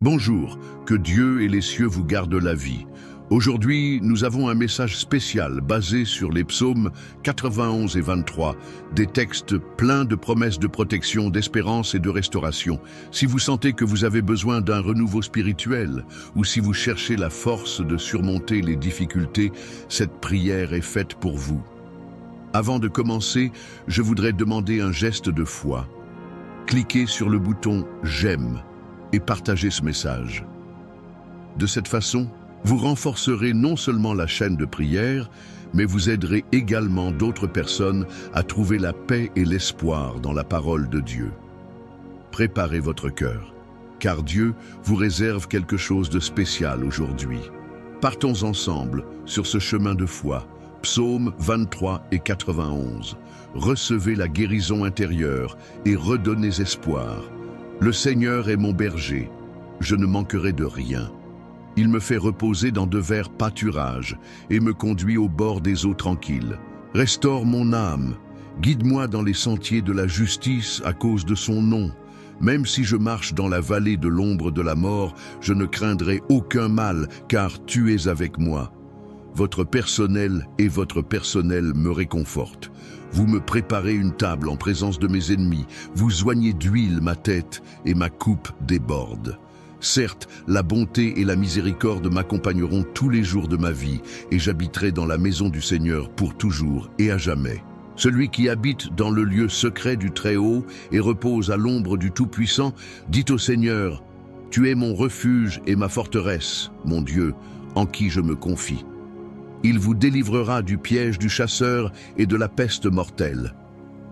Bonjour, que Dieu et les cieux vous gardent la vie. Aujourd'hui, nous avons un message spécial basé sur les psaumes 91 et 23, des textes pleins de promesses de protection, d'espérance et de restauration. Si vous sentez que vous avez besoin d'un renouveau spirituel ou si vous cherchez la force de surmonter les difficultés, cette prière est faite pour vous. Avant de commencer, je voudrais demander un geste de foi. Cliquez sur le bouton « J'aime » et partagez ce message. De cette façon, vous renforcerez non seulement la chaîne de prière, mais vous aiderez également d'autres personnes à trouver la paix et l'espoir dans la parole de Dieu. Préparez votre cœur, car Dieu vous réserve quelque chose de spécial aujourd'hui. Partons ensemble sur ce chemin de foi, psaumes 23 et 91. Recevez la guérison intérieure et redonnez espoir. Le Seigneur est mon berger, je ne manquerai de rien. Il me fait reposer dans de verts pâturages et me conduit au bord des eaux tranquilles. Restaure mon âme, guide-moi dans les sentiers de la justice à cause de son nom. Même si je marche dans la vallée de l'ombre de la mort, je ne craindrai aucun mal, car tu es avec moi. Votre personnel me réconfortent. Vous me préparez une table en présence de mes ennemis. Vous oignez d'huile ma tête et ma coupe déborde. Certes, la bonté et la miséricorde m'accompagneront tous les jours de ma vie et j'habiterai dans la maison du Seigneur pour toujours et à jamais. Celui qui habite dans le lieu secret du Très-Haut et repose à l'ombre du Tout-Puissant, dit au Seigneur, « Tu es mon refuge et ma forteresse, mon Dieu, en qui je me confie. » Il vous délivrera du piège du chasseur et de la peste mortelle.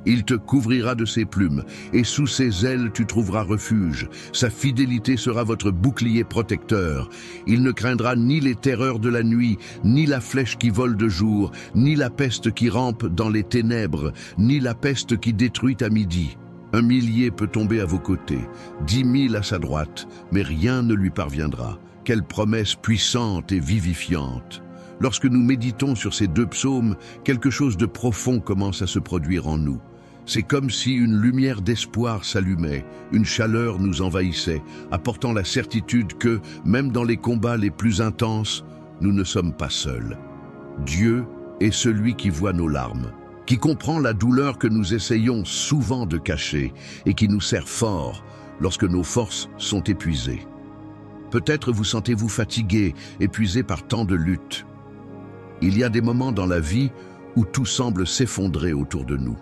Il te couvrira de ses plumes, et sous ses ailes tu trouveras refuge. Sa fidélité sera votre bouclier protecteur. Il ne craindra ni les terreurs de la nuit, ni la flèche qui vole de jour, ni la peste qui rampe dans les ténèbres, ni la peste qui détruit à midi. 1 000 peut tomber à vos côtés, 10 000 à sa droite, mais rien ne lui parviendra. Quelle promesse puissante et vivifiante! Lorsque nous méditons sur ces deux psaumes, quelque chose de profond commence à se produire en nous. C'est comme si une lumière d'espoir s'allumait, une chaleur nous envahissait, apportant la certitude que, même dans les combats les plus intenses, nous ne sommes pas seuls. Dieu est celui qui voit nos larmes, qui comprend la douleur que nous essayons souvent de cacher et qui nous sert fort lorsque nos forces sont épuisées. Peut-être vous sentez-vous fatigué, épuisé par tant de luttes. Il y a des moments dans la vie où tout semble s'effondrer autour de nous.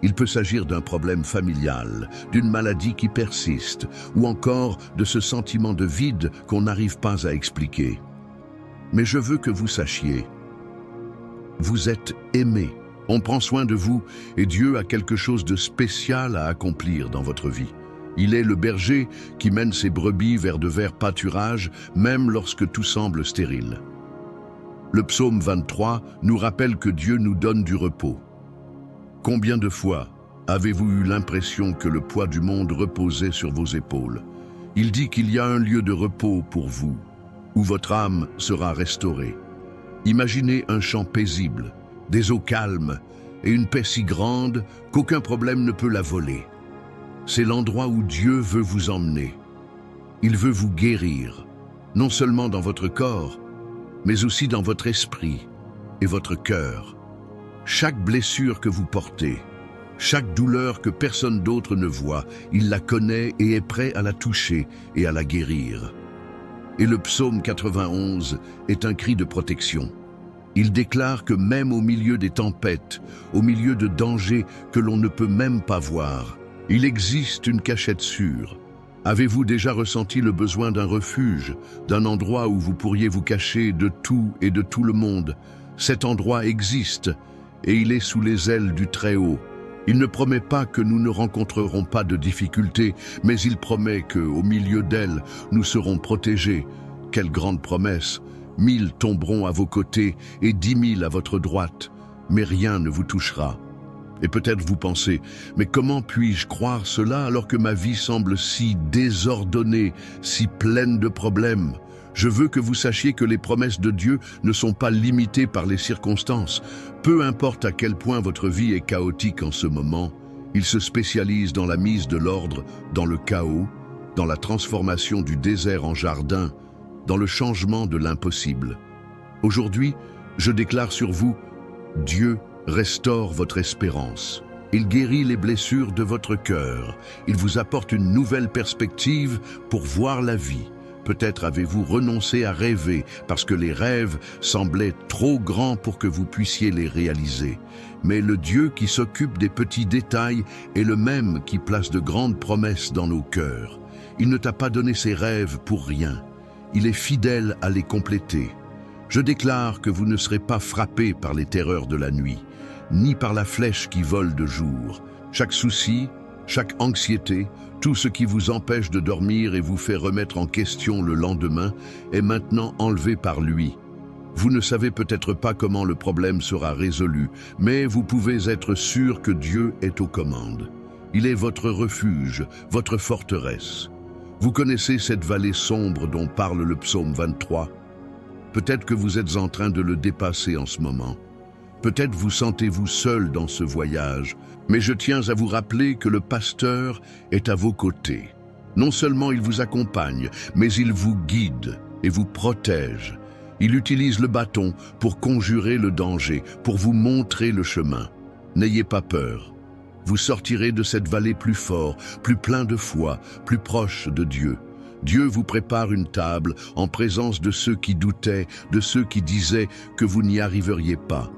Il peut s'agir d'un problème familial, d'une maladie qui persiste, ou encore de ce sentiment de vide qu'on n'arrive pas à expliquer. Mais je veux que vous sachiez, vous êtes aimé, on prend soin de vous et Dieu a quelque chose de spécial à accomplir dans votre vie. Il est le berger qui mène ses brebis vers de verts pâturages, même lorsque tout semble stérile. Le psaume 23 nous rappelle que Dieu nous donne du repos. Combien de fois avez-vous eu l'impression que le poids du monde reposait sur vos épaules? Il dit qu'il y a un lieu de repos pour vous, où votre âme sera restaurée. Imaginez un champ paisible, des eaux calmes et une paix si grande qu'aucun problème ne peut la voler. C'est l'endroit où Dieu veut vous emmener. Il veut vous guérir, non seulement dans votre corps, mais aussi dans votre esprit et votre cœur. Chaque blessure que vous portez, chaque douleur que personne d'autre ne voit, il la connaît et est prêt à la toucher et à la guérir. Et le psaume 91 est un cri de protection. Il déclare que même au milieu des tempêtes, au milieu de dangers que l'on ne peut même pas voir, il existe une cachette sûre. Avez-vous déjà ressenti le besoin d'un refuge, d'un endroit où vous pourriez vous cacher de tout et de tout le monde? Cet endroit existe et il est sous les ailes du Très-Haut. Il ne promet pas que nous ne rencontrerons pas de difficultés, mais il promet qu'au milieu d'elles, nous serons protégés. Quelle grande promesse! 1000 tomberont à vos côtés et 10 000 à votre droite, mais rien ne vous touchera. Et peut-être vous pensez, mais comment puis-je croire cela alors que ma vie semble si désordonnée, si pleine de problèmes? Je veux que vous sachiez que les promesses de Dieu ne sont pas limitées par les circonstances. Peu importe à quel point votre vie est chaotique en ce moment, il se spécialise dans la mise de l'ordre dans le chaos dans la transformation du désert en jardin, dans le changement de l'impossible. Aujourd'hui, je déclare sur vous, Dieu restaure votre espérance. Il guérit les blessures de votre cœur. Il vous apporte une nouvelle perspective pour voir la vie. Peut-être avez-vous renoncé à rêver parce que les rêves semblaient trop grands pour que vous puissiez les réaliser. Mais le Dieu qui s'occupe des petits détails est le même qui place de grandes promesses dans nos cœurs. Il ne t'a pas donné ses rêves pour rien. Il est fidèle à les compléter. Je déclare que vous ne serez pas frappés par les terreurs de la nuit, ni par la flèche qui vole de jour. Chaque souci, chaque anxiété, tout ce qui vous empêche de dormir et vous fait remettre en question le lendemain est maintenant enlevé par lui. Vous ne savez peut-être pas comment le problème sera résolu, mais vous pouvez être sûr que Dieu est aux commandes. Il est votre refuge, votre forteresse. Vous connaissez cette vallée sombre dont parle le psaume 23. Peut-être que vous êtes en train de le dépasser en ce moment. Peut-être vous sentez-vous seul dans ce voyage, mais je tiens à vous rappeler que le pasteur est à vos côtés. Non seulement il vous accompagne, mais il vous guide et vous protège. Il utilise le bâton pour conjurer le danger, pour vous montrer le chemin. N'ayez pas peur. Vous sortirez de cette vallée plus fort, plus plein de foi, plus proche de Dieu. Dieu vous prépare une table en présence de ceux qui doutaient, de ceux qui disaient que vous n'y arriveriez pas.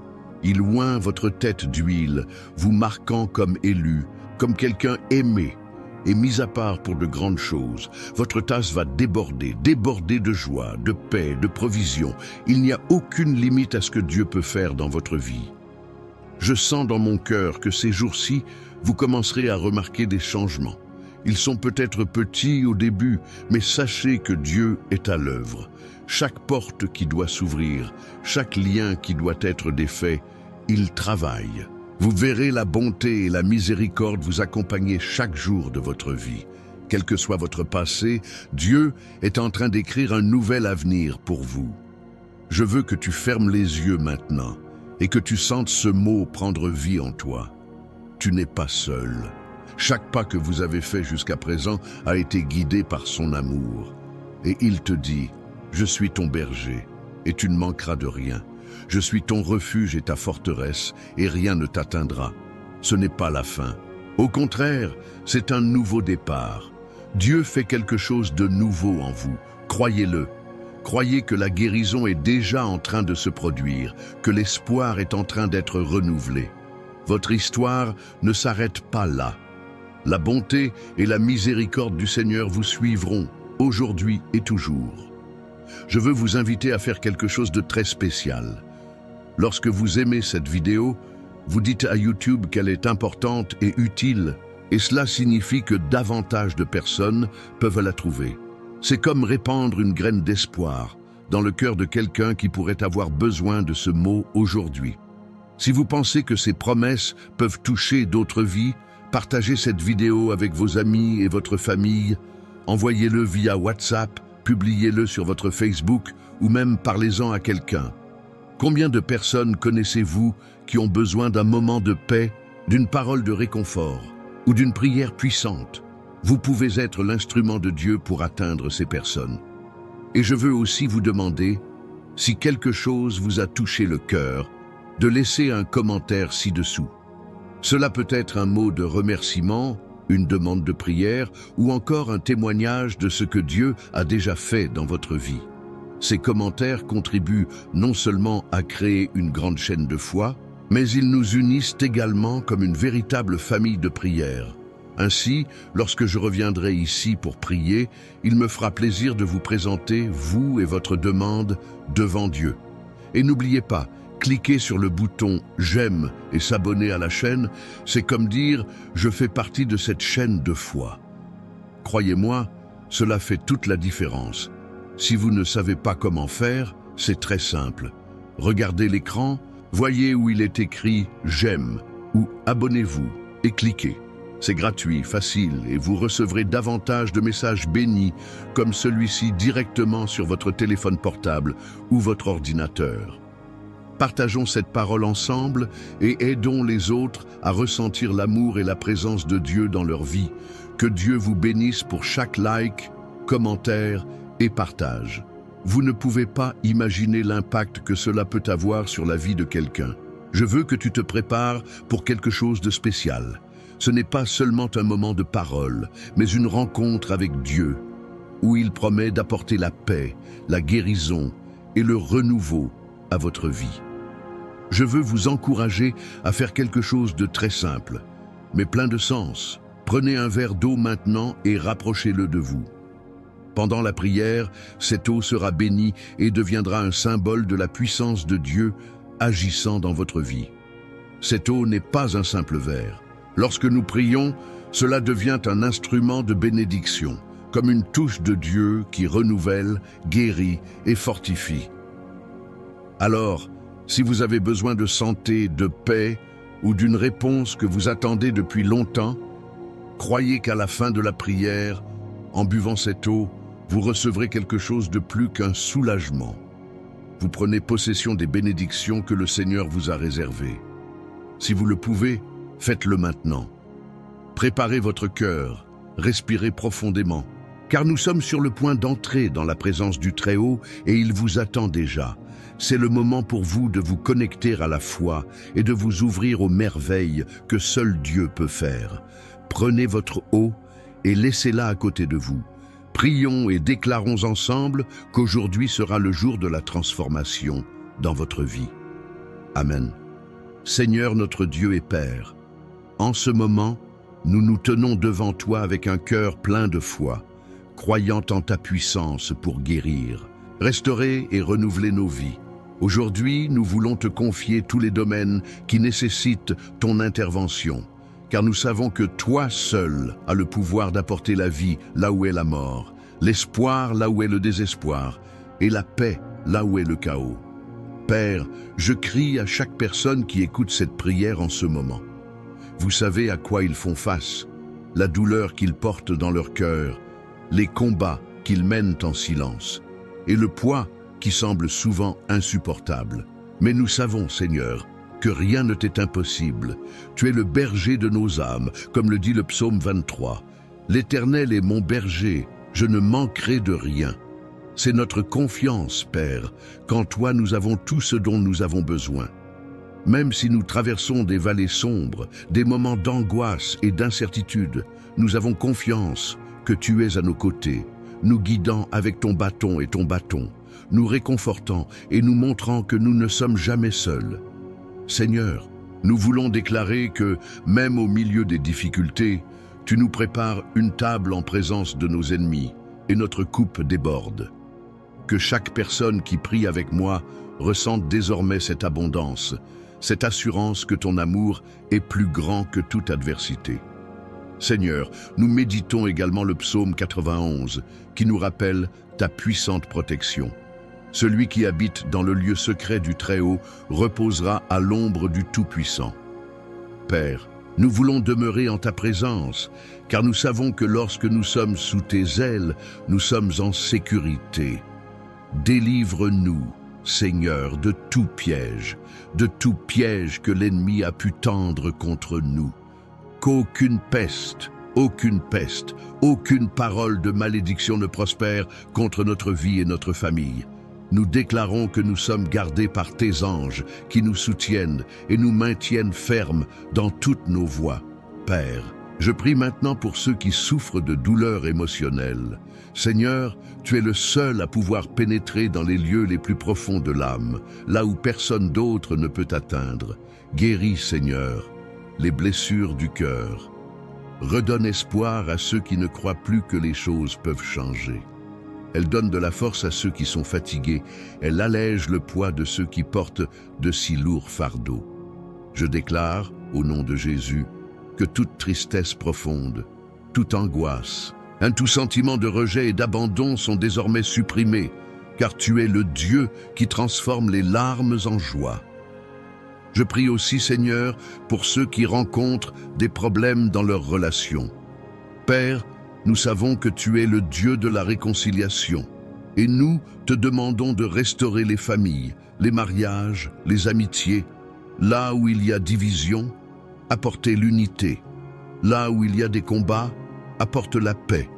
Il oint votre tête d'huile, vous marquant comme élu, comme quelqu'un aimé et mis à part pour de grandes choses. Votre tasse va déborder, déborder de joie, de paix, de provision. Il n'y a aucune limite à ce que Dieu peut faire dans votre vie. Je sens dans mon cœur que ces jours-ci, vous commencerez à remarquer des changements. Ils sont peut-être petits au début, mais sachez que Dieu est à l'œuvre. Chaque porte qui doit s'ouvrir, chaque lien qui doit être défait, il travaille. Vous verrez la bonté et la miséricorde vous accompagner chaque jour de votre vie. Quel que soit votre passé, Dieu est en train d'écrire un nouvel avenir pour vous. Je veux que tu fermes les yeux maintenant et que tu sentes ce mot prendre vie en toi. Tu n'es pas seul. Chaque pas que vous avez fait jusqu'à présent a été guidé par son amour. Et il te dit, je suis ton berger et tu ne manqueras de rien. Je suis ton refuge et ta forteresse, et rien ne t'atteindra. Ce n'est pas la fin. Au contraire, c'est un nouveau départ. Dieu fait quelque chose de nouveau en vous. Croyez-le. Croyez que la guérison est déjà en train de se produire, que l'espoir est en train d'être renouvelé. Votre histoire ne s'arrête pas là. La bonté et la miséricorde du Seigneur vous suivront, aujourd'hui et toujours. Je veux vous inviter à faire quelque chose de très spécial. Lorsque vous aimez cette vidéo, vous dites à YouTube qu'elle est importante et utile, et cela signifie que davantage de personnes peuvent la trouver. C'est comme répandre une graine d'espoir dans le cœur de quelqu'un qui pourrait avoir besoin de ce mot aujourd'hui. Si vous pensez que ces promesses peuvent toucher d'autres vies, partagez cette vidéo avec vos amis et votre famille, envoyez-le via WhatsApp, publiez-le sur votre Facebook ou même parlez-en à quelqu'un. Combien de personnes connaissez-vous qui ont besoin d'un moment de paix, d'une parole de réconfort ou d'une prière puissante? Vous pouvez être l'instrument de Dieu pour atteindre ces personnes. Et je veux aussi vous demander, si quelque chose vous a touché le cœur, de laisser un commentaire ci-dessous. Cela peut être un mot de remerciement, une demande de prière ou encore un témoignage de ce que Dieu a déjà fait dans votre vie. Ces commentaires contribuent non seulement à créer une grande chaîne de foi, mais ils nous unissent également comme une véritable famille de prière. Ainsi, lorsque je reviendrai ici pour prier, il me fera plaisir de vous présenter, vous et votre demande, devant Dieu. Et n'oubliez pas, cliquer sur le bouton « J'aime » et s'abonner à la chaîne, c'est comme dire « Je fais partie de cette chaîne de foi ». Croyez-moi, cela fait toute la différence. Si vous ne savez pas comment faire, c'est très simple. Regardez l'écran, voyez où il est écrit « J'aime » ou « Abonnez-vous » et cliquez. C'est gratuit, facile et vous recevrez davantage de messages bénis comme celui-ci directement sur votre téléphone portable ou votre ordinateur. Partageons cette parole ensemble et aidons les autres à ressentir l'amour et la présence de Dieu dans leur vie. Que Dieu vous bénisse pour chaque like, commentaire et partage. Vous ne pouvez pas imaginer l'impact que cela peut avoir sur la vie de quelqu'un. Je veux que tu te prépares pour quelque chose de spécial. Ce n'est pas seulement un moment de parole, mais une rencontre avec Dieu, où il promet d'apporter la paix, la guérison et le renouveau à votre vie. Je veux vous encourager à faire quelque chose de très simple, mais plein de sens. Prenez un verre d'eau maintenant et rapprochez-le de vous. Pendant la prière, cette eau sera bénie et deviendra un symbole de la puissance de Dieu agissant dans votre vie. Cette eau n'est pas un simple verre. Lorsque nous prions, cela devient un instrument de bénédiction, comme une touche de Dieu qui renouvelle, guérit et fortifie. Alors, si vous avez besoin de santé, de paix ou d'une réponse que vous attendez depuis longtemps, croyez qu'à la fin de la prière, en buvant cette eau, vous recevrez quelque chose de plus qu'un soulagement. Vous prenez possession des bénédictions que le Seigneur vous a réservées. Si vous le pouvez, faites-le maintenant. Préparez votre cœur, respirez profondément, car nous sommes sur le point d'entrer dans la présence du Très-Haut et il vous attend déjà. C'est le moment pour vous de vous connecter à la foi et de vous ouvrir aux merveilles que seul Dieu peut faire. Prenez votre eau et laissez-la à côté de vous. Prions et déclarons ensemble qu'aujourd'hui sera le jour de la transformation dans votre vie. Amen. Seigneur notre Dieu et Père, en ce moment, nous nous tenons devant toi avec un cœur plein de foi, croyant en ta puissance pour guérir, restaurer et renouveler nos vies. Aujourd'hui, nous voulons te confier tous les domaines qui nécessitent ton intervention, car nous savons que toi seul as le pouvoir d'apporter la vie là où est la mort, l'espoir là où est le désespoir, et la paix là où est le chaos. Père, je crie à chaque personne qui écoute cette prière en ce moment. Vous savez à quoi ils font face, la douleur qu'ils portent dans leur cœur, les combats qu'ils mènent en silence, et le poids qui semble souvent insupportable. Mais nous savons, Seigneur, que rien ne t'est impossible. Tu es le berger de nos âmes, comme le dit le psaume 23. L'Éternel est mon berger, je ne manquerai de rien. C'est notre confiance, Père, qu'en toi nous avons tout ce dont nous avons besoin. Même si nous traversons des vallées sombres, des moments d'angoisse et d'incertitude, nous avons confiance que tu es à nos côtés, nous guidant avec ton bâton et ton bâton, nous réconfortant et nous montrant que nous ne sommes jamais seuls. Seigneur, nous voulons déclarer que, même au milieu des difficultés, tu nous prépares une table en présence de nos ennemis et notre coupe déborde. Que chaque personne qui prie avec moi ressente désormais cette abondance, cette assurance que ton amour est plus grand que toute adversité. Seigneur, nous méditons également le psaume 91 qui nous rappelle ta puissante protection. Celui qui habite dans le lieu secret du Très-Haut reposera à l'ombre du Tout-Puissant. Père, nous voulons demeurer en ta présence, car nous savons que lorsque nous sommes sous tes ailes, nous sommes en sécurité. Délivre-nous, Seigneur, de tout piège que l'ennemi a pu tendre contre nous. Qu'aucune peste, aucune parole de malédiction ne prospère contre notre vie et notre famille. Nous déclarons que nous sommes gardés par tes anges qui nous soutiennent et nous maintiennent fermes dans toutes nos voies. Père, je prie maintenant pour ceux qui souffrent de douleurs émotionnelles. Seigneur, tu es le seul à pouvoir pénétrer dans les lieux les plus profonds de l'âme, là où personne d'autre ne peut atteindre. Guéris, Seigneur, les blessures du cœur. Redonne espoir à ceux qui ne croient plus que les choses peuvent changer. Elle donne de la force à ceux qui sont fatigués. Elle allège le poids de ceux qui portent de si lourds fardeaux. Je déclare, au nom de Jésus, que toute tristesse profonde, toute angoisse, tout sentiment de rejet et d'abandon sont désormais supprimés, car tu es le Dieu qui transforme les larmes en joie. Je prie aussi, Seigneur, pour ceux qui rencontrent des problèmes dans leurs relations. Père, nous savons que tu es le Dieu de la réconciliation, et nous te demandons de restaurer les familles, les mariages, les amitiés. Là où il y a division, apporter l'unité. Là où il y a des combats, apporte la paix.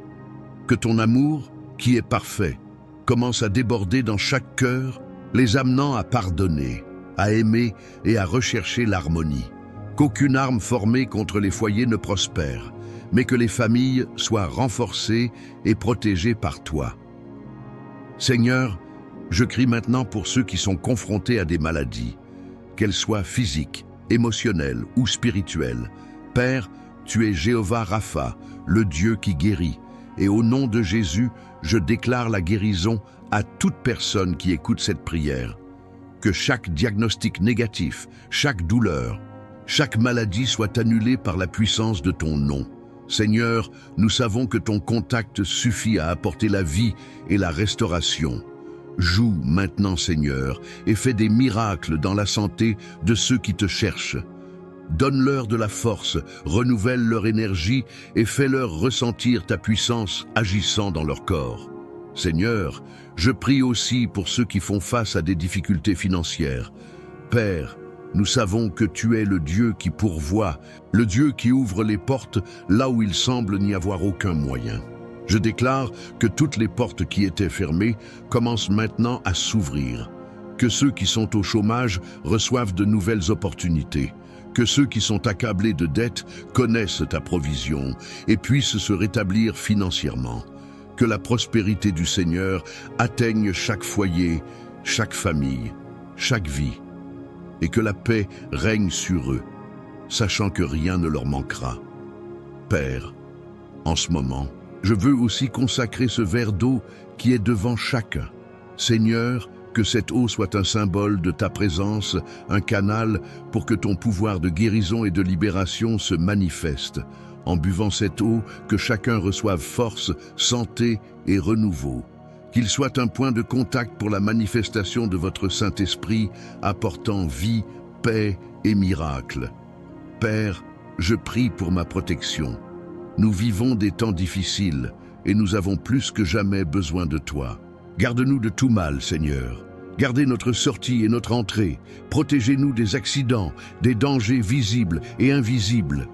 Que ton amour, qui est parfait, commence à déborder dans chaque cœur, les amenant à pardonner, à aimer et à rechercher l'harmonie. Qu'aucune arme formée contre les foyers ne prospère, mais que les familles soient renforcées et protégées par toi. Seigneur, je crie maintenant pour ceux qui sont confrontés à des maladies, qu'elles soient physiques, émotionnelles ou spirituelles. Père, tu es Jéhovah Rapha, le Dieu qui guérit, et au nom de Jésus, je déclare la guérison à toute personne qui écoute cette prière. Que chaque diagnostic négatif, chaque douleur, chaque maladie soit annulée par la puissance de ton nom. Seigneur, nous savons que ton contact suffit à apporter la vie et la restauration. Joue maintenant, Seigneur, et fais des miracles dans la santé de ceux qui te cherchent. Donne-leur de la force, renouvelle leur énergie et fais-leur ressentir ta puissance agissant dans leur corps. Seigneur, je prie aussi pour ceux qui font face à des difficultés financières. Père, nous savons que tu es le Dieu qui pourvoit, le Dieu qui ouvre les portes là où il semble n'y avoir aucun moyen. Je déclare que toutes les portes qui étaient fermées commencent maintenant à s'ouvrir. Que ceux qui sont au chômage reçoivent de nouvelles opportunités. Que ceux qui sont accablés de dettes connaissent ta provision et puissent se rétablir financièrement. Que la prospérité du Seigneur atteigne chaque foyer, chaque famille, chaque vie. Et que la paix règne sur eux, sachant que rien ne leur manquera. Père, en ce moment, je veux aussi consacrer ce verre d'eau qui est devant chacun. Seigneur, que cette eau soit un symbole de ta présence, un canal pour que ton pouvoir de guérison et de libération se manifeste. En buvant cette eau, que chacun reçoive force, santé et renouveau. Qu'il soit un point de contact pour la manifestation de votre Saint-Esprit, apportant vie, paix et miracles. Père, je prie pour ma protection. Nous vivons des temps difficiles et nous avons plus que jamais besoin de toi. Garde-nous de tout mal, Seigneur. Gardez notre sortie et notre entrée. Protégez-nous des accidents, des dangers visibles et invisibles.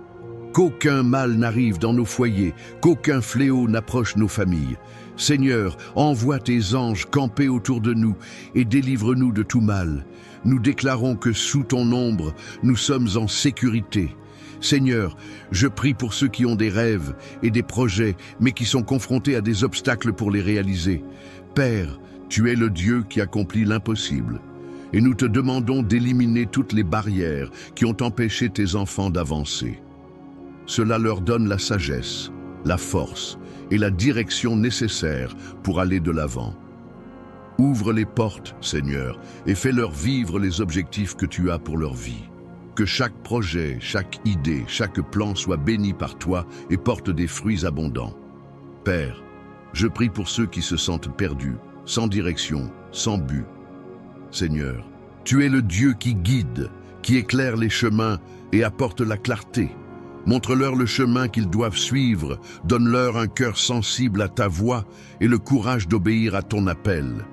Qu'aucun mal n'arrive dans nos foyers, qu'aucun fléau n'approche nos familles. Seigneur, envoie tes anges camper autour de nous et délivre-nous de tout mal. Nous déclarons que sous ton ombre, nous sommes en sécurité. Seigneur, je prie pour ceux qui ont des rêves et des projets, mais qui sont confrontés à des obstacles pour les réaliser. Père, tu es le Dieu qui accomplit l'impossible. Et nous te demandons d'éliminer toutes les barrières qui ont empêché tes enfants d'avancer. Cela leur donne la sagesse, la force et la direction nécessaires pour aller de l'avant. Ouvre les portes, Seigneur, et fais-leur vivre les objectifs que tu as pour leur vie. Que chaque projet, chaque idée, chaque plan soit béni par toi et porte des fruits abondants. Père, je prie pour ceux qui se sentent perdus, sans direction, sans but. Seigneur, tu es le Dieu qui guide, qui éclaire les chemins et apporte la clarté. Montre-leur le chemin qu'ils doivent suivre, donne-leur un cœur sensible à ta voix et le courage d'obéir à ton appel.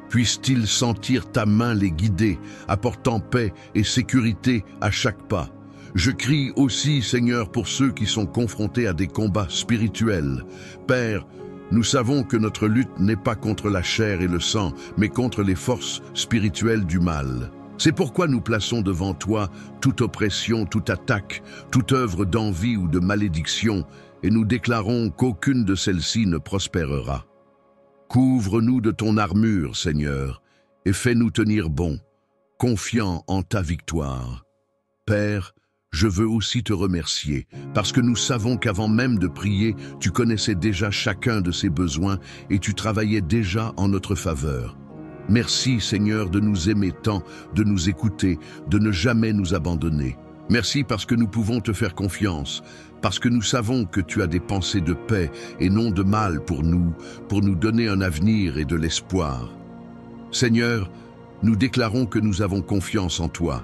Puissent-ils sentir ta main les guider, apportant paix et sécurité à chaque pas. Je crie aussi, Seigneur, pour ceux qui sont confrontés à des combats spirituels. Père, nous savons que notre lutte n'est pas contre la chair et le sang, mais contre les forces spirituelles du mal. C'est pourquoi nous plaçons devant toi toute oppression, toute attaque, toute œuvre d'envie ou de malédiction, et nous déclarons qu'aucune de celles-ci ne prospérera. Couvre-nous de ton armure, Seigneur, et fais-nous tenir bon, confiants en ta victoire. Père, je veux aussi te remercier, parce que nous savons qu'avant même de prier, tu connaissais déjà chacun de ses besoins et tu travaillais déjà en notre faveur. Merci, Seigneur, de nous aimer tant, de nous écouter, de ne jamais nous abandonner. Merci parce que nous pouvons te faire confiance, parce que nous savons que tu as des pensées de paix et non de mal pour nous donner un avenir et de l'espoir. Seigneur, nous déclarons que nous avons confiance en toi.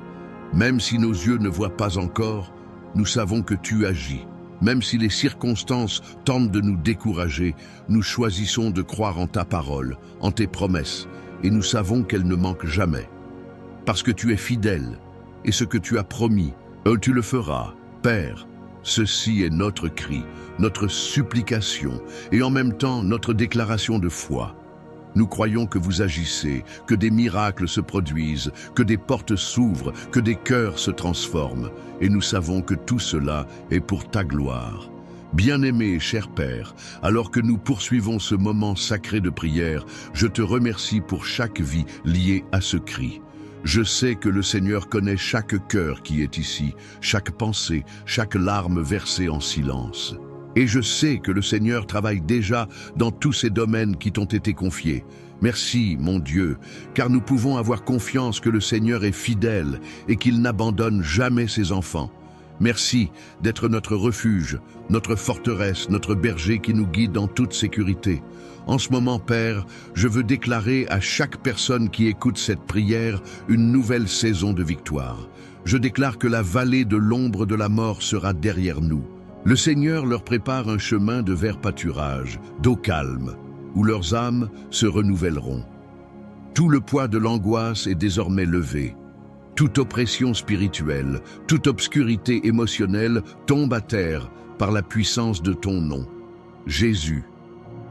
Même si nos yeux ne voient pas encore, nous savons que tu agis. Même si les circonstances tentent de nous décourager, nous choisissons de croire en ta parole, en tes promesses, et nous savons qu'elles ne manquent jamais. Parce que tu es fidèle, et ce que tu as promis, tu le feras. Père, Ceci est notre cri, notre supplication et en même temps notre déclaration de foi. Nous croyons que vous agissez, que des miracles se produisent, que des portes s'ouvrent, que des cœurs se transforment. Et nous savons que tout cela est pour ta gloire. Bien-aimé, cher Père, alors que nous poursuivons ce moment sacré de prière, je te remercie pour chaque vie liée à ce cri. Je sais que le Seigneur connaît chaque cœur qui est ici, chaque pensée, chaque larme versée en silence. Et je sais que le Seigneur travaille déjà dans tous ces domaines qui t'ont été confiés. Merci, mon Dieu, car nous pouvons avoir confiance que le Seigneur est fidèle et qu'il n'abandonne jamais ses enfants. Merci d'être notre refuge, notre forteresse, notre berger qui nous guide en toute sécurité. En ce moment, Père, je veux déclarer à chaque personne qui écoute cette prière une nouvelle saison de victoire. Je déclare que la vallée de l'ombre de la mort sera derrière nous. Le Seigneur leur prépare un chemin de vert pâturage, d'eau calme, où leurs âmes se renouvelleront. Tout le poids de l'angoisse est désormais levé. Toute oppression spirituelle, toute obscurité émotionnelle tombe à terre par la puissance de ton nom. Jésus,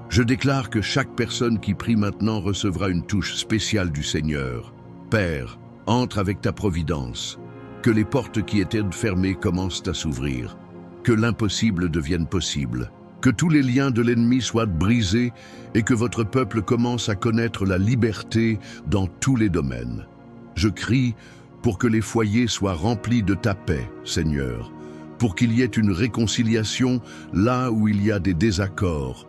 je déclare que chaque personne qui prie maintenant recevra une touche spéciale du Seigneur. Père, entre avec ta providence. Que les portes qui étaient fermées commencent à s'ouvrir. Que l'impossible devienne possible, que tous les liens de l'ennemi soient brisés et que votre peuple commence à connaître la liberté dans tous les domaines. Je crie pour que les foyers soient remplis de ta paix, Seigneur, pour qu'il y ait une réconciliation là où il y a des désaccords,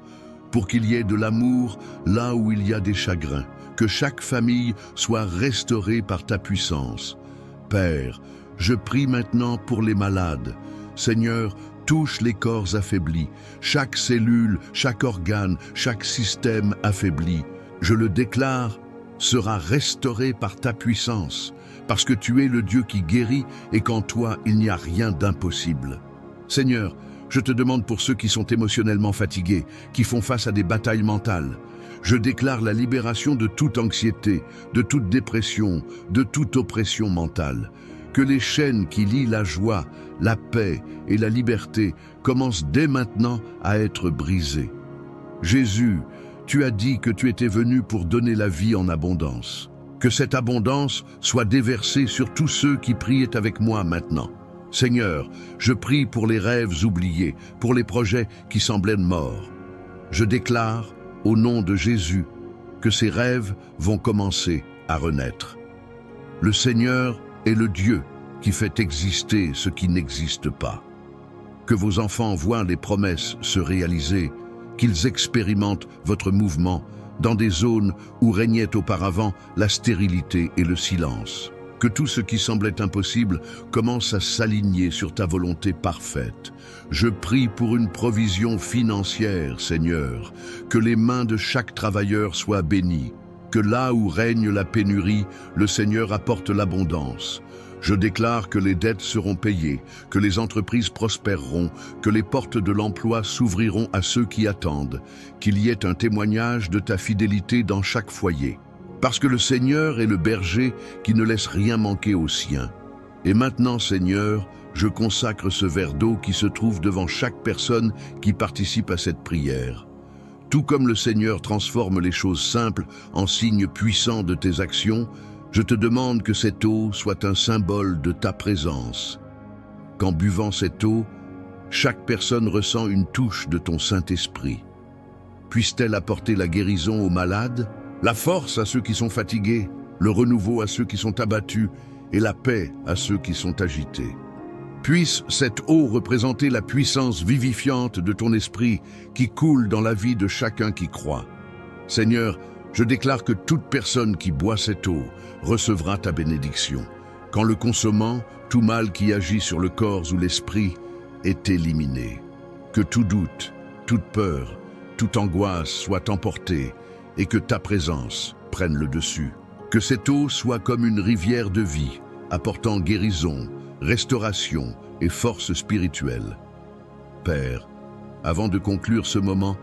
pour qu'il y ait de l'amour là où il y a des chagrins, que chaque famille soit restaurée par ta puissance. Père, je prie maintenant pour les malades. Seigneur, touche les corps affaiblis, chaque cellule, chaque organe, chaque système affaibli. Je le déclare, sera restauré par ta puissance, parce que tu es le Dieu qui guérit et qu'en toi il n'y a rien d'impossible. Seigneur, je te demande pour ceux qui sont émotionnellement fatigués, qui font face à des batailles mentales. Je déclare la libération de toute anxiété, de toute dépression, de toute oppression mentale. Que les chaînes qui lient la joie, la paix et la liberté commencent dès maintenant à être brisées. Jésus, tu as dit que tu étais venu pour donner la vie en abondance. Que cette abondance soit déversée sur tous ceux qui prient avec moi maintenant. Seigneur, je prie pour les rêves oubliés, pour les projets qui semblaient morts. Je déclare, au nom de Jésus, que ces rêves vont commencer à renaître. Le Seigneur est le Dieu qui fait exister ce qui n'existe pas. Que vos enfants voient les promesses se réaliser, qu'ils expérimentent votre mouvement dans des zones où régnait auparavant la stérilité et le silence. Que tout ce qui semblait impossible commence à s'aligner sur ta volonté parfaite. Je prie pour une provision financière, Seigneur, que les mains de chaque travailleur soient bénies, que là où règne la pénurie, le Seigneur apporte l'abondance. Je déclare que les dettes seront payées, que les entreprises prospéreront, que les portes de l'emploi s'ouvriront à ceux qui attendent, qu'il y ait un témoignage de ta fidélité dans chaque foyer. Parce que le Seigneur est le berger qui ne laisse rien manquer aux siens. Et maintenant, Seigneur, je consacre ce verre d'eau qui se trouve devant chaque personne qui participe à cette prière. Tout comme le Seigneur transforme les choses simples en signes puissants de tes actions, je te demande que cette eau soit un symbole de ta présence. Qu'en buvant cette eau, chaque personne ressent une touche de ton Saint-Esprit. Puisse-t-elle apporter la guérison aux malades, la force à ceux qui sont fatigués, le renouveau à ceux qui sont abattus et la paix à ceux qui sont agités. Puisse cette eau représenter la puissance vivifiante de ton esprit qui coule dans la vie de chacun qui croit. Seigneur, je déclare que toute personne qui boit cette eau recevra ta bénédiction. Qu'en le consommant, tout mal qui agit sur le corps ou l'esprit est éliminé. Que tout doute, toute peur, toute angoisse soit emportée et que ta présence prenne le dessus. Que cette eau soit comme une rivière de vie, apportant guérison, restauration et force spirituelle. Père, avant de conclure ce moment,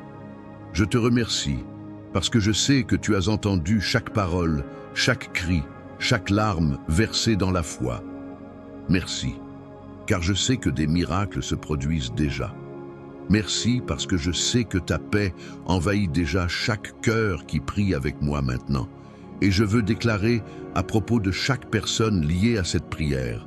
je te remercie parce que je sais que tu as entendu chaque parole, chaque cri, chaque larme versée dans la foi. Merci, car je sais que des miracles se produisent déjà. Merci parce que je sais que ta paix envahit déjà chaque cœur qui prie avec moi maintenant. Et je veux déclarer à propos de chaque personne liée à cette prière: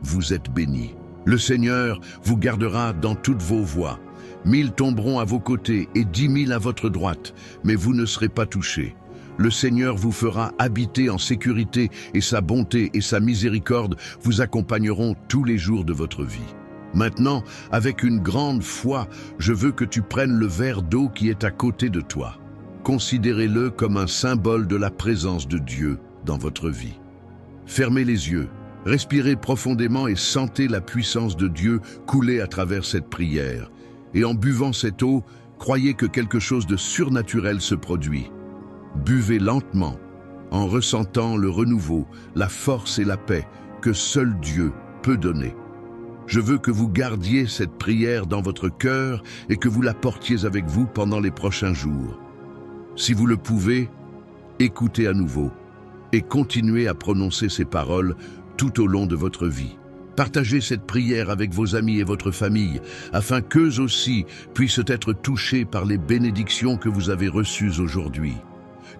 vous êtes bénis. Le Seigneur vous gardera dans toutes vos voies. 1000 tomberont à vos côtés et 10 000 à votre droite, mais vous ne serez pas touchés. Le Seigneur vous fera habiter en sécurité et sa bonté et sa miséricorde vous accompagneront tous les jours de votre vie. Maintenant, avec une grande foi, je veux que tu prennes le verre d'eau qui est à côté de toi. Considérez-le comme un symbole de la présence de Dieu dans votre vie. Fermez les yeux, respirez profondément et sentez la puissance de Dieu couler à travers cette prière. Et en buvant cette eau, croyez que quelque chose de surnaturel se produit. Buvez lentement, en ressentant le renouveau, la force et la paix que seul Dieu peut donner. Je veux que vous gardiez cette prière dans votre cœur et que vous la portiez avec vous pendant les prochains jours. Si vous le pouvez, écoutez à nouveau et continuez à prononcer ces paroles tout au long de votre vie. Partagez cette prière avec vos amis et votre famille, afin qu'eux aussi puissent être touchés par les bénédictions que vous avez reçues aujourd'hui.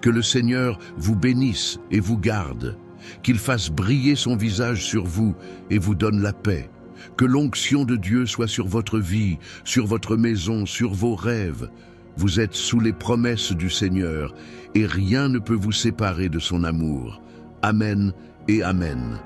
Que le Seigneur vous bénisse et vous garde, qu'il fasse briller son visage sur vous et vous donne la paix. Que l'onction de Dieu soit sur votre vie, sur votre maison, sur vos rêves. Vous êtes sous les promesses du Seigneur et rien ne peut vous séparer de son amour. Amen et Amen.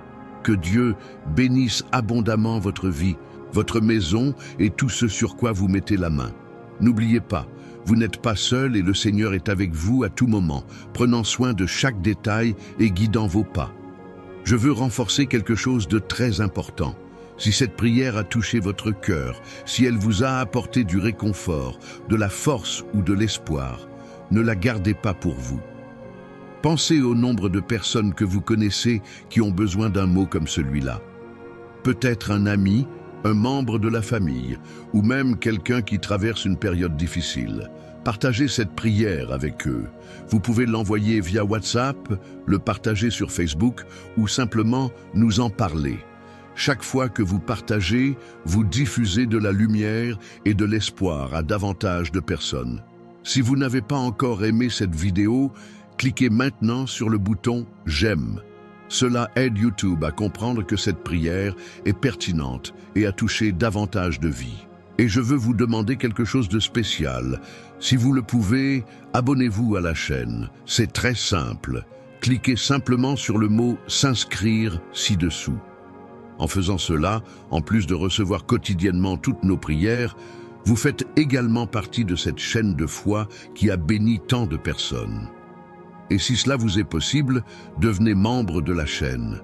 Que Dieu bénisse abondamment votre vie, votre maison et tout ce sur quoi vous mettez la main. N'oubliez pas, vous n'êtes pas seul et le Seigneur est avec vous à tout moment, prenant soin de chaque détail et guidant vos pas. Je veux renforcer quelque chose de très important. Si cette prière a touché votre cœur, si elle vous a apporté du réconfort, de la force ou de l'espoir, ne la gardez pas pour vous. Pensez au nombre de personnes que vous connaissez qui ont besoin d'un mot comme celui-là. Peut-être un ami, un membre de la famille, ou même quelqu'un qui traverse une période difficile. Partagez cette prière avec eux. Vous pouvez l'envoyer via WhatsApp, le partager sur Facebook ou simplement nous en parler. Chaque fois que vous partagez, vous diffusez de la lumière et de l'espoir à davantage de personnes. Si vous n'avez pas encore aimé cette vidéo, cliquez maintenant sur le bouton « J'aime ». Cela aide YouTube à comprendre que cette prière est pertinente et à toucher davantage de vies. Et je veux vous demander quelque chose de spécial. Si vous le pouvez, abonnez-vous à la chaîne. C'est très simple. Cliquez simplement sur le mot « S'inscrire » ci-dessous. En faisant cela, en plus de recevoir quotidiennement toutes nos prières, vous faites également partie de cette chaîne de foi qui a béni tant de personnes. Et si cela vous est possible, devenez membre de la chaîne.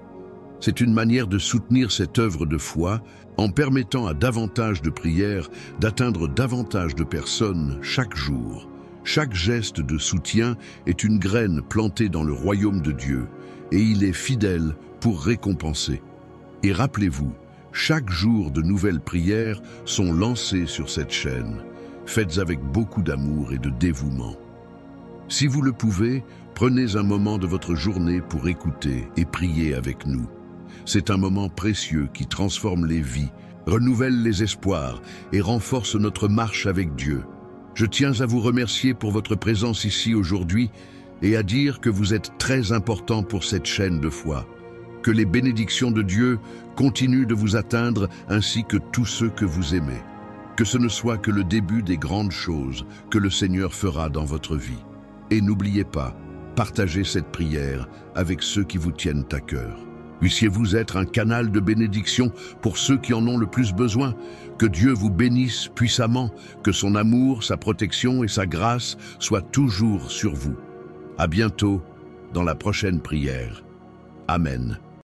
C'est une manière de soutenir cette œuvre de foi en permettant à davantage de prières d'atteindre davantage de personnes chaque jour. Chaque geste de soutien est une graine plantée dans le royaume de Dieu et il est fidèle pour récompenser. Et rappelez-vous, chaque jour de nouvelles prières sont lancées sur cette chaîne, faites avec beaucoup d'amour et de dévouement. Si vous le pouvez, prenez un moment de votre journée pour écouter et prier avec nous. C'est un moment précieux qui transforme les vies, renouvelle les espoirs et renforce notre marche avec Dieu. Je tiens à vous remercier pour votre présence ici aujourd'hui et à dire que vous êtes très important pour cette chaîne de foi. Que les bénédictions de Dieu continuent de vous atteindre ainsi que tous ceux que vous aimez. Que ce ne soit que le début des grandes choses que le Seigneur fera dans votre vie. Et n'oubliez pas, partagez cette prière avec ceux qui vous tiennent à cœur. Puissiez-vous être un canal de bénédiction pour ceux qui en ont le plus besoin. Que Dieu vous bénisse puissamment, que son amour, sa protection et sa grâce soient toujours sur vous. À bientôt dans la prochaine prière. Amen.